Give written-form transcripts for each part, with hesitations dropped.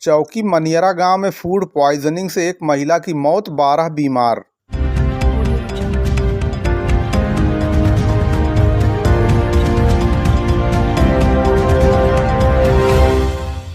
चौकी मनियरा गांव में फूड पॉइजनिंग से एक महिला की मौत, 12 बीमार।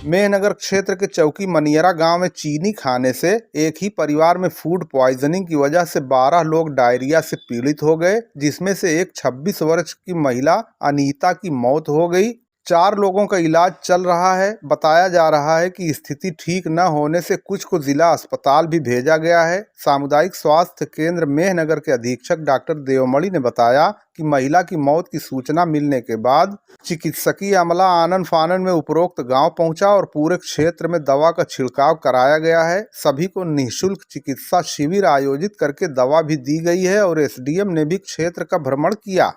मेहनगर क्षेत्र के चौकी मनियरा गांव में चीनी खाने से एक ही परिवार में फूड पॉइजनिंग की वजह से 12 लोग डायरिया से पीड़ित हो गए, जिसमें से एक 26 वर्ष की महिला अनीता की मौत हो गई। 4 लोगों का इलाज चल रहा है। बताया जा रहा है कि स्थिति ठीक न होने से कुछ को जिला अस्पताल भी भेजा गया है। सामुदायिक स्वास्थ्य केंद्र मेहनगर के अधीक्षक डॉक्टर देवमणि ने बताया कि महिला की मौत की सूचना मिलने के बाद चिकित्सकीय अमला आनन फानन में उपरोक्त गांव पहुंचा और पूरे क्षेत्र में दवा का छिड़काव कराया गया है। सभी को निःशुल्क चिकित्सा शिविर आयोजित करके दवा भी दी गई है और एसडीएम ने भी क्षेत्र का भ्रमण किया।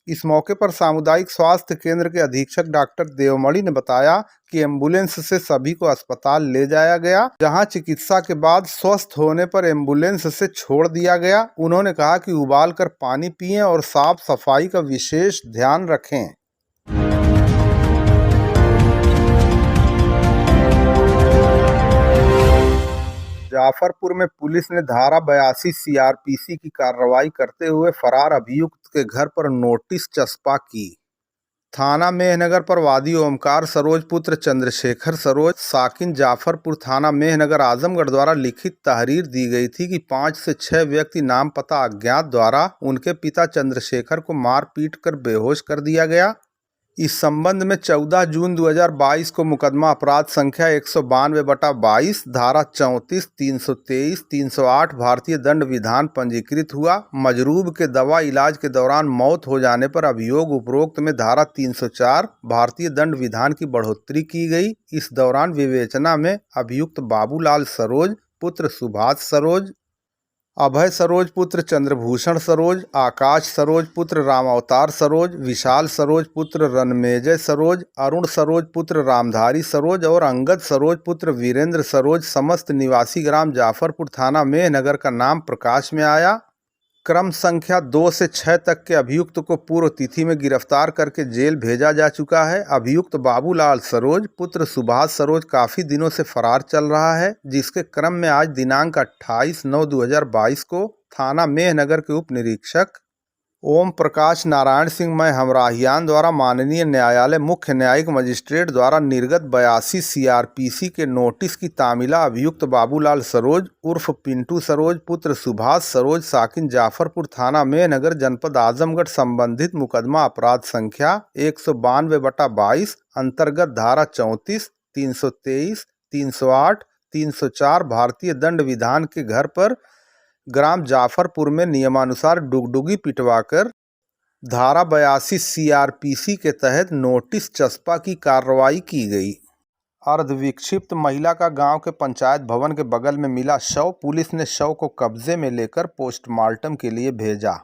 इस मौके पर सामुदायिक स्वास्थ्य केंद्र के अधीक्षक डॉक्टर देवमणि ने बताया कि एम्बुलेंस से सभी को अस्पताल ले जाया गया, जहां चिकित्सा के बाद स्वस्थ होने पर एम्बुलेंस से छोड़ दिया गया। उन्होंने कहा कि उबाल कर पानी पिएं और साफ सफाई का विशेष ध्यान रखें। जाफरपुर में पुलिस ने धारा 82 सीआरपीसी की कार्रवाई करते हुए फरार अभियुक्त के घर पर नोटिस चस्पा की। थाना मेहनगर पर वादी ओमकार सरोज पुत्र चंद्रशेखर सरोज साकिन जाफरपुर थाना मेहनगर आजमगढ़ द्वारा लिखित तहरीर दी गई थी कि 5 से 6 व्यक्ति नाम पता अज्ञात द्वारा उनके पिता चंद्रशेखर को मार पीट कर बेहोश कर दिया गया। इस संबंध में 14 जून 2022 को मुकदमा अपराध संख्या 192/22 धारा 34, 323, 308 भारतीय दंड विधान पंजीकृत हुआ। मजरूब के दवा इलाज के दौरान मौत हो जाने पर अभियोग उपरोक्त में धारा 304 भारतीय दंड विधान की बढ़ोतरी की गई। इस दौरान विवेचना में अभियुक्त बाबूलाल सरोज पुत्र सुभाष सरोज, अभय सरोज पुत्र चंद्रभूषण सरोज, आकाश सरोज पुत्र रामावतार सरोज, विशाल सरोज पुत्र रणमेजय सरोज, अरुण सरोज पुत्र रामधारी सरोज और अंगद सरोज पुत्र वीरेंद्र सरोज समस्त निवासी ग्राम जाफरपुर थाना मेहनगर का नाम प्रकाश में आया। क्रम संख्या 2 से 6 तक के अभियुक्त को पूर्व तिथि में गिरफ्तार करके जेल भेजा जा चुका है। अभियुक्त बाबूलाल सरोज पुत्र सुभाष सरोज काफी दिनों से फरार चल रहा है, जिसके क्रम में आज दिनांक 28/9/2022 को थाना मेहनगर के उप निरीक्षक ओम प्रकाश नारायण सिंह मैं हमराहियान द्वारा माननीय न्यायालय मुख्य न्यायिक मजिस्ट्रेट द्वारा निर्गत 82 सीआरपीसी के नोटिस की तामीला अभियुक्त बाबूलाल सरोज उर्फ पिंटू सरोज पुत्र सुभाष सरोज साकिन जाफरपुर थाना मेहनगर जनपद आजमगढ़ संबंधित मुकदमा अपराध संख्या 192/22 अंतर्गत धारा 34, 323, 308, 304 भारतीय दंड विधान के घर पर ग्राम जाफरपुर में नियमानुसार डुगडुगी पिटवाकर धारा 82 सीआरपीसी के तहत नोटिस चस्पा की कार्रवाई की गई। अर्धविक्षिप्त महिला का गांव के पंचायत भवन के बगल में मिला शव, पुलिस ने शव को कब्जे में लेकर पोस्टमार्टम के लिए भेजा।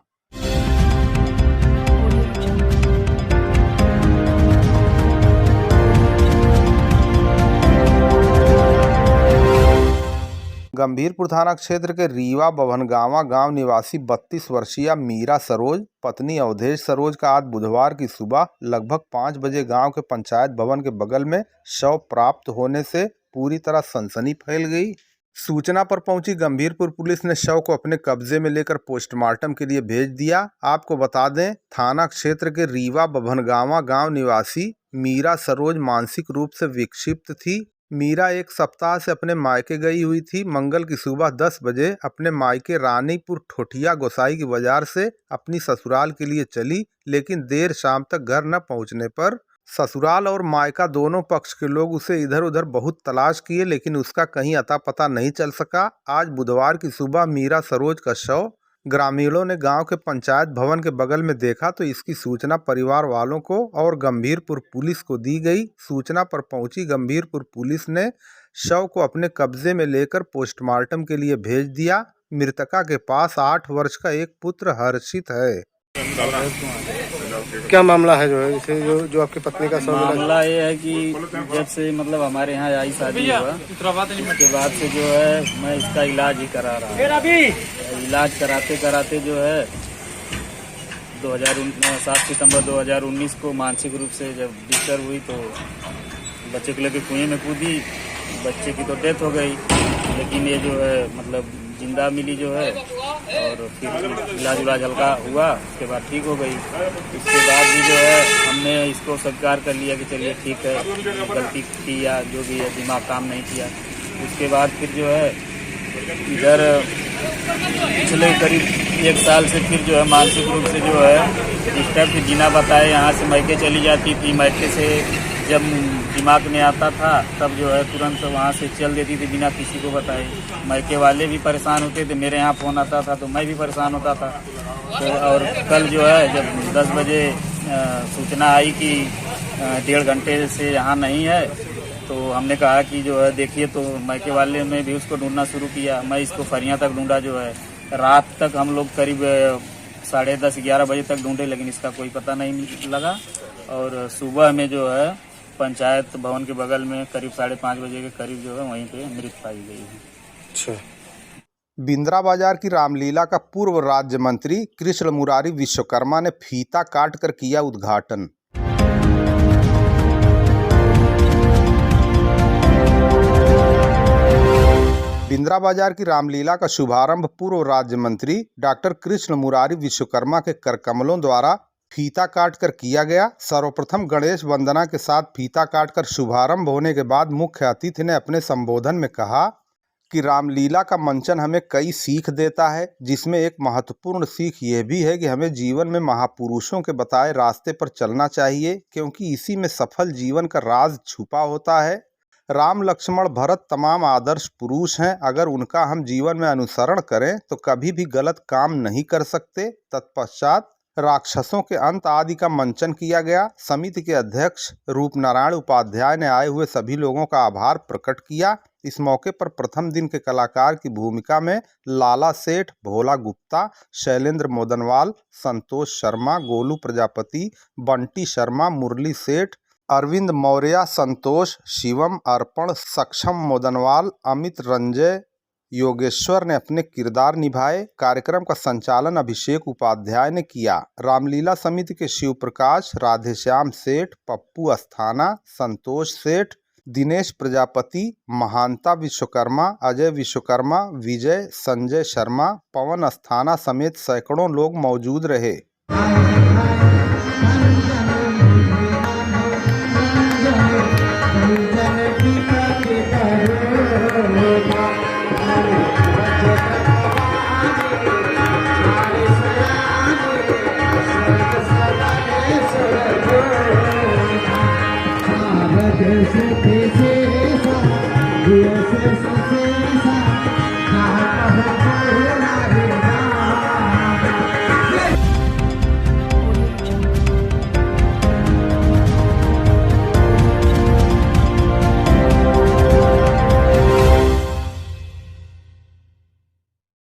गंभीरपुर थाना क्षेत्र के रीवा बभनगावा गांव निवासी 32 वर्षीय मीरा सरोज पत्नी अवधेश सरोज का आज बुधवार की सुबह लगभग 5 बजे गांव के पंचायत भवन के बगल में शव प्राप्त होने से पूरी तरह सनसनी फैल गई। सूचना पर पहुंची गंभीरपुर पुलिस ने शव को अपने कब्जे में लेकर पोस्टमार्टम के लिए भेज दिया। आपको बता दें, थाना क्षेत्र के रीवा बभनगावा गांव निवासी मीरा सरोज मानसिक रूप से विक्षिप्त थी। मीरा एक सप्ताह से अपने मायके गई हुई थी। मंगल की सुबह 10 बजे अपने मायके रानीपुर ठोठिया गोसाई की बाजार से अपनी ससुराल के लिए चली, लेकिन देर शाम तक घर न पहुंचने पर ससुराल और मायका दोनों पक्ष के लोग उसे इधर उधर बहुत तलाश किए, लेकिन उसका कहीं अता पता नहीं चल सका। आज बुधवार की सुबह मीरा सरोज का शव ग्रामीणों ने गांव के पंचायत भवन के बगल में देखा तो इसकी सूचना परिवार वालों को और गंभीरपुर पुलिस को दी गई। सूचना पर पहुंची गंभीरपुर पुलिस ने शव को अपने कब्जे में लेकर पोस्टमार्टम के लिए भेज दिया। मृतका के पास 8 वर्ष का एक पुत्र हर्षित है। क्या मामला है जो आपकी पत्नी का मामला ये है कि जब से मतलब हमारे यहाँ आई शादी हुआ उसके बाद से जो है मैं इसका इलाज ही करा रहा हूँ। इलाज कराते कराते जो है 7 सितंबर 2019 को मानसिक रूप से जब डिस्टर्ब हुई तो बच्चे को लेकर कुएं में कूदी बच्चे की तो डेथ हो गई, लेकिन ये जो है मतलब जिंदा मिली जो है, और फिर इलाज उलाज हल्का हुआ, उसके बाद ठीक हो गई। इसके बाद भी जो है हमने इसको स्वीकार कर लिया कि चलिए ठीक है, गलती की या जो भी है, दिमाग काम नहीं किया। उसके बाद फिर जो है इधर पिछले करीब 1 साल से फिर जो है मानसिक रूप से जो है डिस्टर्ब थी। बिना बताए यहाँ से मायके चली जाती थी, मायके से जब दिमाग में आता था तब जो है तुरंत वहाँ से चल देती थी बिना किसी को बताए। मायके वाले भी परेशान होते थे, मेरे यहाँ फ़ोन आता था तो मैं भी परेशान होता था। तो और कल जो है जब 10 बजे सूचना आई कि 1.5 घंटे से यहाँ नहीं है, तो हमने कहा कि जो है देखिए, तो मायके वाले ने भी उसको ढूंढना शुरू किया। मैं इसको फरियाँ तक ढूंढा, जो है रात तक हम लोग करीब 10:30-11 बजे तक ढूंढे, लेकिन इसका कोई पता नहीं लगा। और सुबह में जो है पंचायत भवन के बगल में करीब 5:30 बजे के करीब जो है वहीं पे मृत पाई गई है। अच्छा। बिंद्रा बाजार की रामलीला का पूर्व राज्य मंत्री कृष्ण मुरारी विश्वकर्मा ने फीता काट कर किया उद्घाटन। बिंद्रा बाजार की रामलीला का शुभारंभ पूर्व राज्य मंत्री डॉक्टर कृष्ण मुरारी विश्वकर्मा के करकमलों द्वारा फीता काट कर किया गया। सर्वप्रथम गणेश वंदना के साथ फीता काटकर शुभारंभ होने के बाद मुख्य अतिथि ने अपने संबोधन में कहा कि रामलीला का मंचन हमें कई सीख देता है, जिसमें एक महत्वपूर्ण सीख यह भी है कि हमें जीवन में महापुरुषों के बताए रास्ते पर चलना चाहिए, क्योंकि इसी में सफल जीवन का राज छुपा होता है। राम लक्ष्मण भरत तमाम आदर्श पुरुष हैं, अगर उनका हम जीवन में अनुसरण करें तो कभी भी गलत काम नहीं कर सकते। तत्पश्चात राक्षसों के अंत आदि का मंचन किया गया। समिति के अध्यक्ष रूपनारायण उपाध्याय ने आए हुए सभी लोगों का आभार प्रकट किया। इस मौके पर प्रथम दिन के कलाकार की भूमिका में लाला सेठ, भोला गुप्ता, शैलेंद्र मोदनवाल, संतोष शर्मा, गोलू प्रजापति, बंटी शर्मा, मुरली सेठ, अरविंद मौर्य, संतोष, शिवम, अर्पण, सक्षम मोदनवाल, अमित रंजय, योगेश्वर ने अपने किरदार निभाए। कार्यक्रम का संचालन अभिषेक उपाध्याय ने किया। रामलीला समिति के शिव प्रकाश, राधेश्याम सेठ, पप्पू अस्थाना, संतोष सेठ, दिनेश प्रजापति, महानता विश्वकर्मा, अजय विश्वकर्मा, विजय, संजय शर्मा, पवन अस्थाना समेत सैकड़ों लोग मौजूद रहे।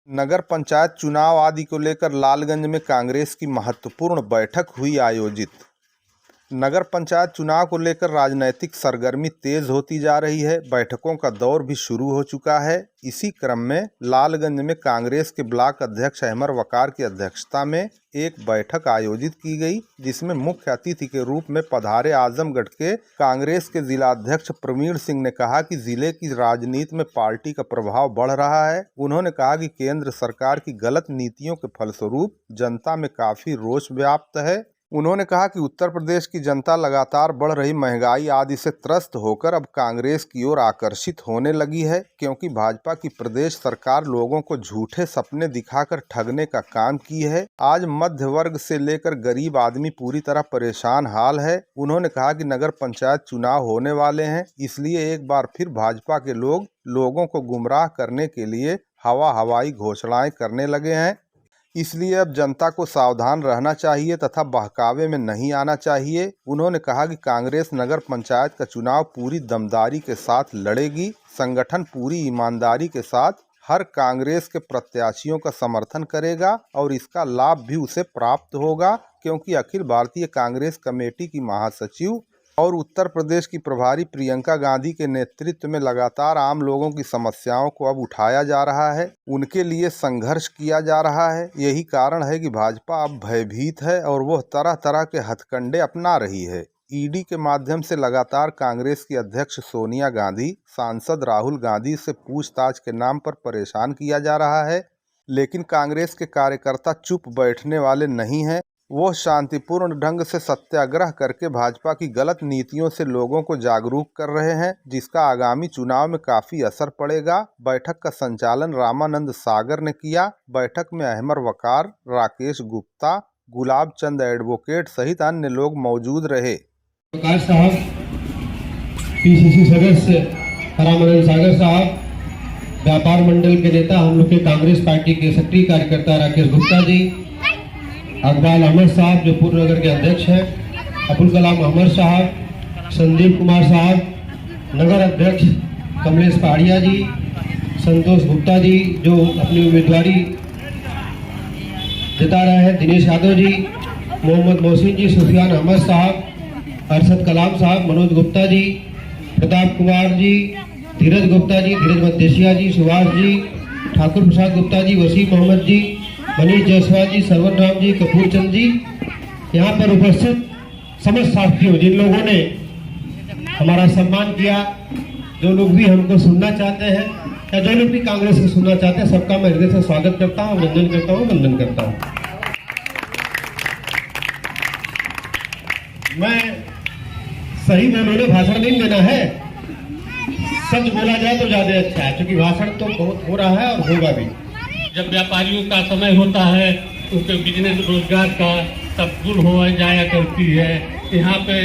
नगर पंचायत चुनाव आदि को लेकर लालगंज में कांग्रेस की महत्वपूर्ण बैठक हुई आयोजित। नगर पंचायत चुनाव को लेकर राजनीतिक सरगर्मी तेज होती जा रही है। बैठकों का दौर भी शुरू हो चुका है। इसी क्रम में लालगंज में कांग्रेस के ब्लॉक अध्यक्ष अहमर वकार की अध्यक्षता में एक बैठक आयोजित की गई, जिसमें मुख्य अतिथि के रूप में पधारे आजमगढ़ के कांग्रेस के जिलाध्यक्ष प्रवीण सिंह ने कहा कि जिले की राजनीति में पार्टी का प्रभाव बढ़ रहा है। उन्होंने कहा कि केंद्र सरकार की गलत नीतियों के फलस्वरूप जनता में काफी रोष व्याप्त है। उन्होंने कहा कि उत्तर प्रदेश की जनता लगातार बढ़ रही महंगाई आदि से त्रस्त होकर अब कांग्रेस की ओर आकर्षित होने लगी है, क्योंकि भाजपा की प्रदेश सरकार लोगों को झूठे सपने दिखाकर ठगने का काम की है। आज मध्य वर्ग से लेकर गरीब आदमी पूरी तरह परेशान हाल है। उन्होंने कहा कि नगर पंचायत चुनाव होने वाले हैं, इसलिए एक बार फिर भाजपा के लोग लोगों को गुमराह करने के लिए हवाई घोषणाएं करने लगे हैं। इसलिए अब जनता को सावधान रहना चाहिए तथा बहकावे में नहीं आना चाहिए। उन्होंने कहा कि कांग्रेस नगर पंचायत का चुनाव पूरी दमदारी के साथ लड़ेगी। संगठन पूरी ईमानदारी के साथ हर कांग्रेस के प्रत्याशियों का समर्थन करेगा और इसका लाभ भी उसे प्राप्त होगा, क्योंकि अखिल भारतीय कांग्रेस कमेटी की महासचिव और उत्तर प्रदेश की प्रभारी प्रियंका गांधी के नेतृत्व में लगातार आम लोगों की समस्याओं को अब उठाया जा रहा है, उनके लिए संघर्ष किया जा रहा है। यही कारण है कि भाजपा अब भयभीत है और वह तरह तरह के हथकंडे अपना रही है। ईडी के माध्यम से लगातार कांग्रेस की अध्यक्ष सोनिया गांधी, सांसद राहुल गांधी से पूछताछ के नाम पर परेशान किया जा रहा है, लेकिन कांग्रेस के कार्यकर्ता चुप बैठने वाले नहीं हैं। वो शांतिपूर्ण ढंग से सत्याग्रह करके भाजपा की गलत नीतियों से लोगों को जागरूक कर रहे हैं, जिसका आगामी चुनाव में काफी असर पड़ेगा। बैठक का संचालन रामानंद सागर ने किया। बैठक में अहमर वकार, राकेश गुप्ता, गुलाब चंद एडवोकेट सहित अन्य लोग मौजूद रहे। प्रकाश साहब, पीसीसी सदस्य रामानंद सागर साहब, व्यापार मंडल के नेता हम लोग के कांग्रेस पार्टी के सक्रिय कार्यकर्ता राकेश गुप्ता जी, अकबाल अहमद साहब जो पूर्व नगर के अध्यक्ष हैं, अबुल कलाम अहमद साहब, संदीप कुमार साहब, नगर अध्यक्ष कमलेश पहाड़िया जी, संतोष गुप्ता जी जो अपनी उम्मीदवारी जता रहे हैं, दिनेश यादव जी, मोहम्मद मोहसिन जी, सुफियान अहमद साहब, अरशद कलाम साहब, मनोज गुप्ता जी, प्रताप कुमार जी, धीरज गुप्ता जी, धीरज मदेशिया जी, सुभाष जी, ठाकुर प्रसाद गुप्ता जी, वसीम मोहम्मद जी, मनीष जायसवाल जी, सरवन राम जी, कपूर चंद जी, यहाँ पर उपस्थित समस्त साथियों जिन लोगों ने हमारा सम्मान किया, जो लोग भी हमको सुनना चाहते हैं या जो लोग भी कांग्रेस को सुनना चाहते हैं, सबका मैं हृदय से स्वागत करता हूँ, वंदन करता हूँ, वंदन करता हूँ। मैं सही बोलने भाषण नहीं देना है, सच बोला जाए तो ज्यादा अच्छा है, क्योंकि भाषण तो बहुत हो रहा है और होगा भी। जब व्यापारियों का समय होता है उनके बिजनेस रोजगार का तब गुल हो जाया करती है। यहाँ पे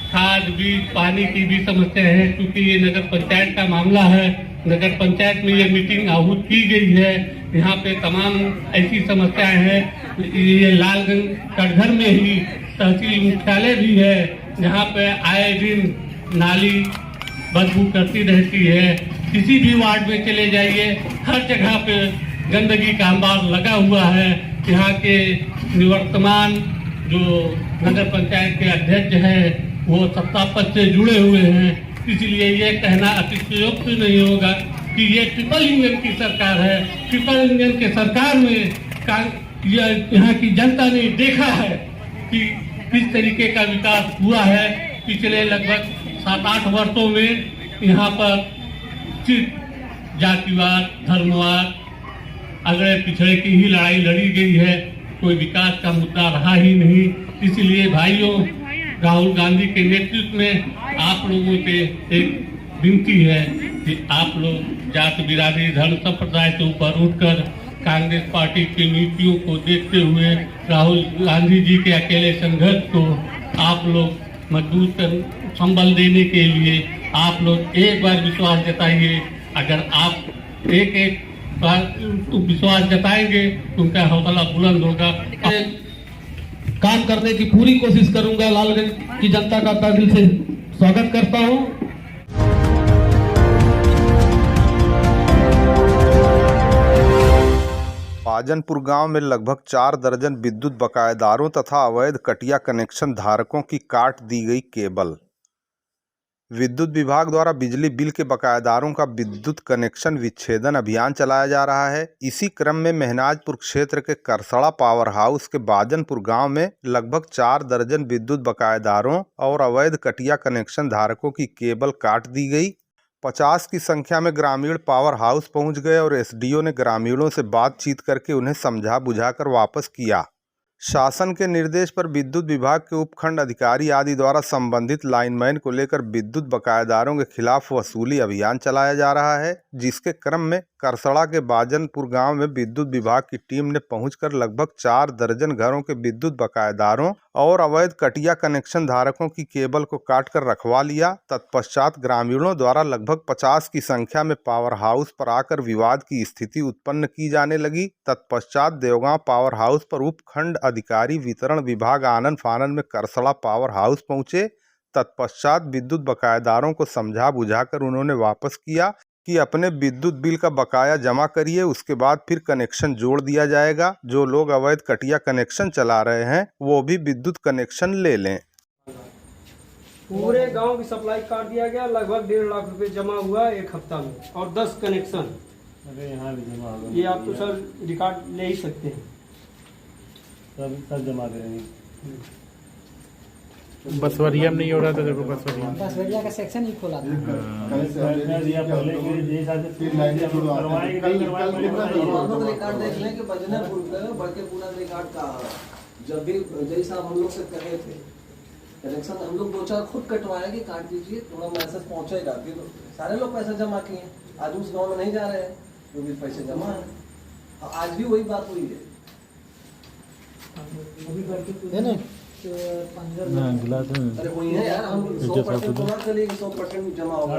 खाद बीज पानी की भी समस्या है, क्योंकि ये नगर पंचायत का मामला है। नगर पंचायत में ये मीटिंग आहूत की गई है। यहाँ पे तमाम ऐसी समस्याएं हैं। ये लालगंज कटघर में ही तहसील मुख्यालय भी है, जहाँ पे आए दिन नाली बदबू करती रहती है। किसी भी वार्ड में चले जाइए, हर जगह पे गंदगी का अंबार लगा हुआ है। यहाँ के निवर्तमान जो नगर पंचायत के अध्यक्ष हैं वो सत्ता पद से जुड़े हुए हैं, इसलिए ये कहना अतिशयोक्त नहीं होगा कि ये ट्रिपल इंजन की सरकार है। ट्रिपल इंजन के सरकार में यहाँ की जनता ने देखा है कि किस तरीके का विकास हुआ है। पिछले लगभग 7-8 वर्षों में यहाँ पर सिर्फ जातिवाद, धर्मवाद, अगड़े पिछड़े की ही लड़ाई लड़ी गई है। कोई विकास का मुद्दा रहा ही नहीं। इसलिए भाइयों, राहुल गांधी के नेतृत्व में आप लोगों से एक विनती है कि आप लोग जात बिरादरी धर्म संप्रदाय से ऊपर उठकर कांग्रेस पार्टी की नीतियों को देखते हुए राहुल गांधी जी के अकेले संघर्ष को आप लोग मजबूत कर संबल देने के लिए आप लोग एक बार विश्वास जताइए। अगर आप एक बार विश्वास जताएंगे तो उनका हौसला बुलंद होगा। काम करने की पूरी कोशिश करूंगा। लालगंज की जनता का तहे दिल से स्वागत करता हूं। बाजनपुर गांव में लगभग 4 दर्जन विद्युत बकायेदारों तथा अवैध कटिया कनेक्शन धारकों की काट दी गई केबल। विद्युत विभाग द्वारा बिजली बिल के बकायेदारों का विद्युत कनेक्शन विच्छेदन अभियान चलाया जा रहा है। इसी क्रम में महनाजपुर क्षेत्र के करसड़ा पावर हाउस के बाजनपुर गांव में लगभग 4 दर्जन विद्युत बकायेदारों और अवैध कटिया कनेक्शन धारकों की केबल काट दी गई। 50 की संख्या में ग्रामीण पावर हाउस पहुंच गए और एसडीओ ने ग्रामीणों से बातचीत करके उन्हें समझा बुझाकर वापस किया। शासन के निर्देश पर विद्युत विभाग के उपखंड अधिकारी आदि द्वारा संबंधित लाइनमैन को लेकर विद्युत बकायेदारों के खिलाफ वसूली अभियान चलाया जा रहा है, जिसके क्रम में करसड़ा के बाजनपुर गांव में विद्युत विभाग की टीम ने पहुंचकर लगभग 4 दर्जन घरों के विद्युत बकायेदारों और अवैध कटिया कनेक्शन धारकों की केबल को काटकर रखवा लिया। तत्पश्चात ग्रामीणों द्वारा लगभग 50 की संख्या में पावर हाउस पर आकर विवाद की स्थिति उत्पन्न की जाने लगी। तत्पश्चात देवगांव पावर हाउस पर उपखंड अधिकारी वितरण विभाग आनन फानन में करसड़ा पावर हाउस पहुंचे। तत्पश्चात विद्युत बकायेदारों को समझा बुझाकर उन्होंने वापस किया कि अपने विद्युत बिल का बकाया जमा करिए, उसके बाद फिर कनेक्शन जोड़ दिया जाएगा। जो लोग अवैध कटिया कनेक्शन चला रहे हैं वो भी विद्युत कनेक्शन ले लें। पूरे गांव की सप्लाई काट दिया गया। लगभग 1.5 लाख रुपए जमा हुआ 1 हफ्ता में और 10 कनेक्शन। अरे यहाँ भी जमा होगा। ये आप तो सर रिकॉर्ड ले ही सकते हैं। सब जमा करेंगे। बसवरिया में नहीं हो रहा था, देखो बसवरिया में। बसवरिया का सेक्शन ही खोला था। रिकॉर्ड देख लें कि बजनपुर का बड़केपुरा रिकॉर्ड का जब भी जय साहब हम लोग से कहे थे कनेक्शन, हम लोग 2-4 खुद कटवाए कि काट दीजिए, थोड़ा मैसेज पहुंचेगा। फिर सारे लोग पैसा जमा किए, आज उस गांव में नहीं जा रहे हैं क्योंकि पैसे जमा है। आज भी वही बात हुई है। अरे वही है यार, हम 100% तो ना चलिए कि 100% जमा होगा।